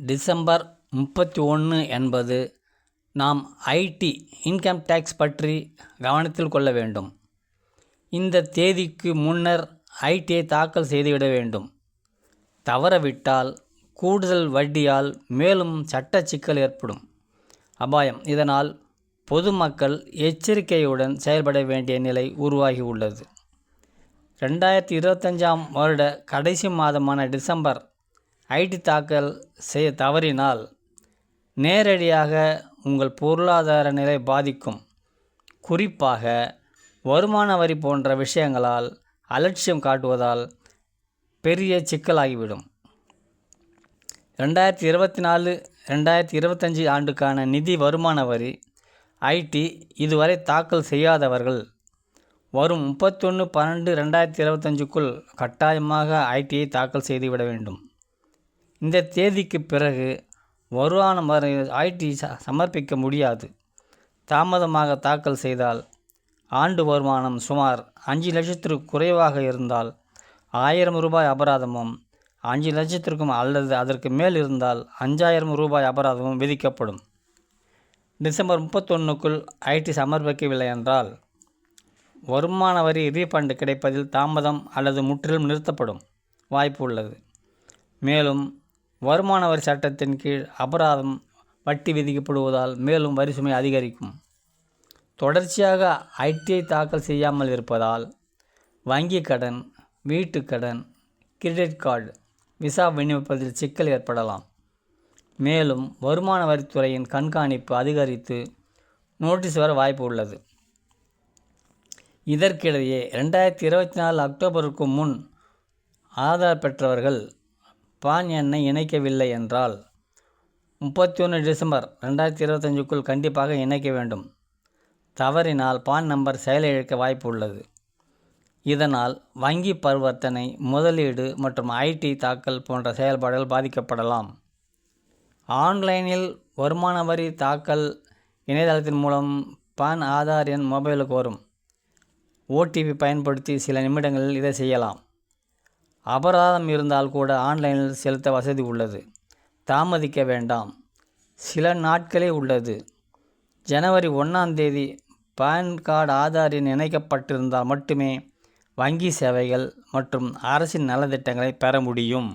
December 31 என்பது நாம் ID income tax பற்றி கவனத்தில் கொள்ள வேண்டும். இந்த தேதிக்கு முன்னர் ஐடியை தாக்கல் செய்துவிட வேண்டும். தவறவிட்டால் கூடுதல் வட்டியால் மேலும் சட்ட சிக்கல் ஏற்படும் அபாயம். இதனால் பொதுமக்கள் எச்சரிக்கையுடன் செயல்பட வேண்டிய நிலை உருவாகியுள்ளது. 2025ஆம் வருட கடைசி மாதமான டிசம்பர் ஐடி தாக்கல் செய்ய தவறினால் நேரடியாக உங்கள் பொருளாதார நிலை பாதிக்கும். குறிப்பாக வருமான வரி போன்ற விஷயங்களால் அலட்சியம் காட்டுவதால் பெரிய சிக்கலாகிவிடும். 2024-2025 ஆண்டுக்கான நிதி வருமான வரி ஐடி இதுவரை தாக்கல் செய்யாதவர்கள் வரும் 31/12/2025க்குள் கட்டாயமாக ஐடியை தாக்கல் செய்துவிட வேண்டும். இந்த தேதிக்கு பிறகு வருமான வரி ஐடி சமர்ப்பிக்க முடியாது. தாமதமாக தாக்கல் செய்தால் ஆண்டு வருமானம் சுமார் 5 லட்சத்திற்கு குறைவாக இருந்தால் 1000 ரூபாய் அபராதமும், 5 லட்சத்திற்கும் அல்லது அதற்கு மேல் இருந்தால் 5000 ரூபாய் அபராதமும் விதிக்கப்படும். டிசம்பர் 31க்குள் ஐடி சமர்ப்பிக்கவில்லை என்றால் வருமான வரி ரீஃபண்ட் கிடைப்பதில் தாமதம் அல்லது முற்றிலும் நிறுத்தப்படும் வாய்ப்பு உள்ளது. மேலும் வருமான வரி சட்டத்தின் கீழ் அபராதம், வட்டி விதிக்கப்படுவதால் மேலும் வரி சுமை அதிகரிக்கும். தொடர்ச்சியாக ஐடியை தாக்கல் செய்யாமல் இருப்பதால் வங்கி கடன், வீட்டுக்கடன், கிரெடிட் கார்டு, விசா விண்ணப்பிப்பதில் சிக்கல் ஏற்படலாம். மேலும் வருமான வரித்துறையின் கண்காணிப்பு அதிகரித்து நோட்டீஸ் வர வாய்ப்பு உள்ளது. இதற்கிடையே 2024 அக்டோபருக்கு முன் ஆதார் பெற்றவர்கள் பான் எண்ணை இணைக்கவில்லை என்றால் 31 டிசம்பர் 2025க்குள் கண்டிப்பாக இணைக்க வேண்டும். தவறினால் பான் நம்பர் செயலிழக்க வாய்ப்பு உள்ளது. இதனால் வங்கி பரிவர்த்தனை, முதலீடு மற்றும் ஐடி தாக்கல் போன்ற செயல்பாடுகள் பாதிக்கப்படலாம். ஆன்லைனில் வருமான வரி தாக்கல் இணையதளத்தின் மூலம் பான், ஆதார் எண் மொபைலுக்கு வரும். ஓடிபி பயன்படுத்தி சில நிமிடங்களில் இதை செய்யலாம். அபராதம் இருந்தால் கூட ஆன்லைனில் செலுத்த வசதி உள்ளது. தாமதிக்க வேண்டாம், சில நாட்களே உள்ளது. ஜனவரி 1ஆம் தேதி பான் கார்டு, ஆதார் எண் இணைக்கப்பட்டிருந்தால் மட்டுமே வங்கி சேவைகள் மற்றும் அரசின் நலத்திட்டங்களை பெற முடியும்.